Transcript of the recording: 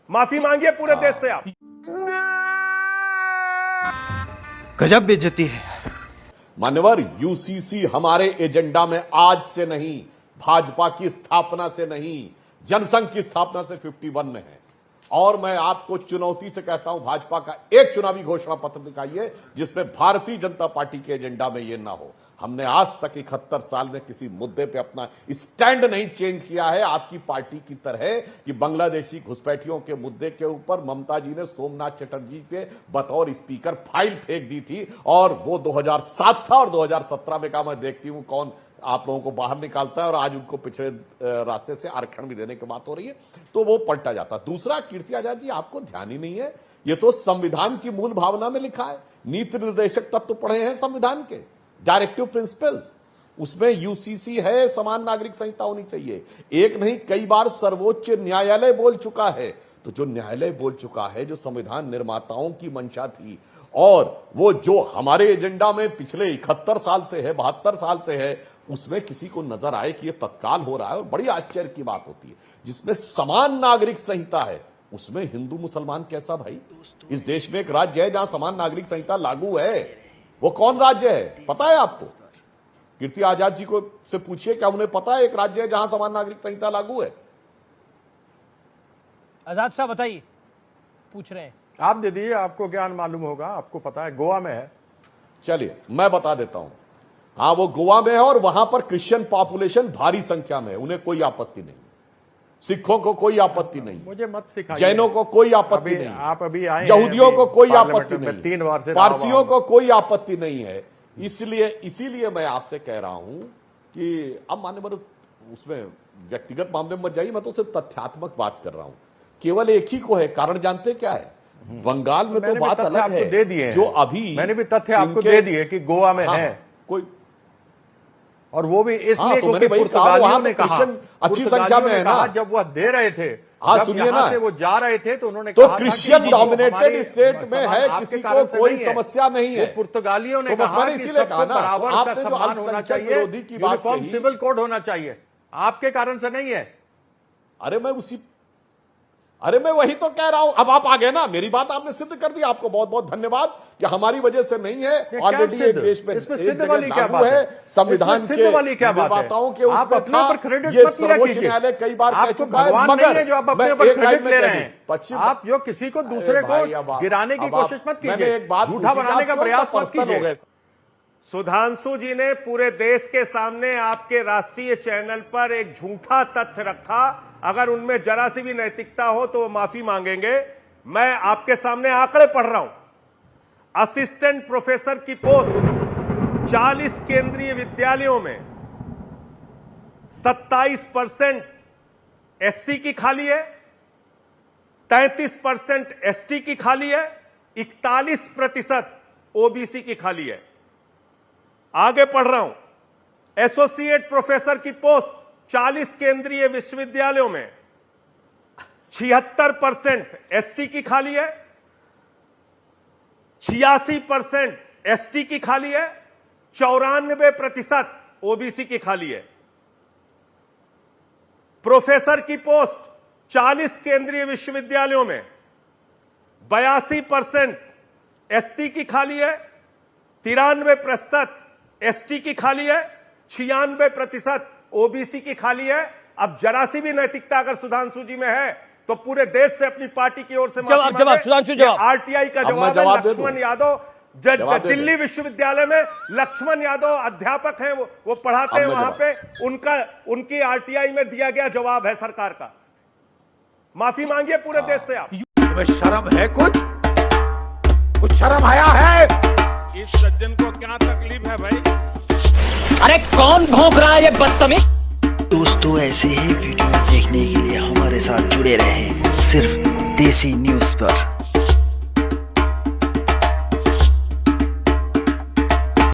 माफी मांगिए पूरे देश से आप। गजब बेइज्जती है। मान्यवर, यूसीसी हमारे एजेंडा में आज से नहीं, भाजपा की स्थापना से नहीं, जनसंघ की स्थापना से 51 में है। और मैं आपको चुनौती से कहता हूं, भाजपा का एक चुनावी घोषणा पत्र दिखाइए जिसमें भारतीय जनता पार्टी के एजेंडा में यह ना हो। हमने आज तक 71 साल में किसी मुद्दे पे अपना स्टैंड नहीं चेंज किया है, आपकी पार्टी की तरह कि बांग्लादेशी घुसपैठियों के मुद्दे के ऊपर ममता जी ने सोमनाथ चटर्जी पे बतौर स्पीकर फाइल फेंक दी थी, और वो 2007 था, और 2017 में कहा मैं देखती हूं कौन आप लोगों को बाहर निकालता है, और आज उनको पिछड़े रास्ते से आरक्षण भी देने की बात हो रही है, तो वो पलटा जाता। दूसरा, कीर्ति आजाद जी, आपको ध्यान ही नहीं है, ये तो संविधान की मूल भावना में लिखा है। नीति निर्देशक तत्व पढ़े हैं संविधान के, डायरेक्टिव प्रिंसिपल्स, उसमें यूसीसी है, समान नागरिक संहिता होनी चाहिए। एक नहीं, कई बार सर्वोच्च न्यायालय बोल चुका है। तो जो न्यायालय बोल चुका है, जो संविधान निर्माताओं की मंशा थी, और वो जो हमारे एजेंडा में पिछले 71 साल से है, 72 साल से है, उसमें किसी को नजर आए कि ये तत्काल हो रहा है, और बड़ी आश्चर्य की बात होती है, जिसमें समान नागरिक संहिता है, उसमें हिंदू मुसलमान कैसा भाई? इस देश में एक राज्य है जहां समान नागरिक संहिता लागू है, वो कौन राज्य है पता है आपको? कीर्ति आजाद जी को से पूछिए, क्या उन्हें पता है एक राज्य है जहां समान नागरिक संहिता लागू है? आजाद साहब बताइए, पूछ रहे हैं। आप दे दीजिए, आपको ज्ञान मालूम होगा, आपको पता है, गोवा में है। चलिए मैं बता देता हूं। हाँ, वो गोवा में है, और वहां पर क्रिश्चियन पॉपुलेशन भारी संख्या में है, उन्हें कोई आपत्ति नहीं, सिखों को कोई आपत्ति नहीं, मुझे मत सिखाइए, जैनों को कोई आपत्ति नहीं, आप अभी आए, यहूदियों को कोई आपत्ति नहीं, 3 बार से पारसियों को कोई आपत्ति नहीं है। इसीलिए मैं आपसे कह रहा हूं कि अब मान्यवर उसमें व्यक्तिगत मामले में मत जाइए, मैं तो सिर्फ तथ्यात्मक बात कर रहा हूं। केवल एक ही को है, कारण जानते क्या है? बंगाल में तो बात अलग है, दे दिए जो अभी मैंने भी तथ्य आपको दे दिए कि गोवा में है कोई, और वो भी इसलिए तो मैंने पुर्तगालियों ने कहा, अच्छी संख्या में है ना, जब वह दे रहे थे, हाँ जब सुनिए यहाँ ना, से वो जा रहे थे तो उन्होंने तो कहा क्रिश्चियन डोमिनेटेड स्टेट में है, किसी को कोई समस्या नहीं है। पुर्तगालियों ने कहा कि सबको बराबर का सम्मान होना चाहिए, यूनिफॉर्म सिविल कोड होना चाहिए, आपके कारण से नहीं है। अरे मैं वही तो कह रहा हूं। अब आप आ गए ना, मेरी बात आपने सिद्ध कर दी, आपको बहुत बहुत धन्यवाद कि हमारी वजह से नहीं है, ऑलरेडी एक देश में इसमें सिद्ध वाली क्या बात है? संविधान के निर्माताओं के आप अपने ऊपर क्रेडिट ये मत लिया सर्वोच्च न्यायालय कई बार कह चुका है, मगर जो आप अपने ऊपर क्रेडिट ले रहे हैं, आप जो किसी को दूसरे को गिराने की कोशिश मत कीजिए, झूठा बनाने का प्रयास मत कीजिए। सुधांशु जी ने पूरे देश के सामने आपके राष्ट्रीय चैनल पर एक झूठा तथ्य रखा, अगर उनमें जरा सी भी नैतिकता हो तो वो माफी मांगेंगे। मैं आपके सामने आंकड़े पढ़ रहा हूं। असिस्टेंट प्रोफेसर की पोस्ट 40 केंद्रीय विद्यालयों में 27% एससी की खाली है, 33% एसटी की खाली है, 41% ओबीसी की खाली है। आगे पढ़ रहा हूं। एसोसिएट प्रोफेसर की पोस्ट 40 केंद्रीय विश्वविद्यालयों में 76% एससी की खाली है, 86% एसटी की खाली है, 94% ओबीसी की खाली है। प्रोफेसर की पोस्ट 40 केंद्रीय विश्वविद्यालयों में 82% एससी की खाली है, 93% एसटी की खाली है, 96% ओबीसी की खाली है। अब जरा सी भी नैतिकता अगर सुधांशु जी में है तो पूरे देश से अपनी पार्टी की ओर से जवाब सुधांशु जवाब, आरटीआई का जवाब है। लक्ष्मण यादव दिल्ली विश्वविद्यालय में लक्ष्मण यादव अध्यापक हैं, वो पढ़ाते हैं वहां पे, उनकी आरटीआई में दिया गया जवाब है सरकार का। माफी मांगिए पूरे देश से आप। तुम्हें शर्म है? कुछ शर्म आया है? इस सज्जन को क्या तकलीफ है भाई? अरे कौन भौंक रहा है ये बदतमीज? दोस्तों, ऐसे ही वीडियो देखने के लिए हमारे साथ जुड़े रहें सिर्फ देसी न्यूज़ पर।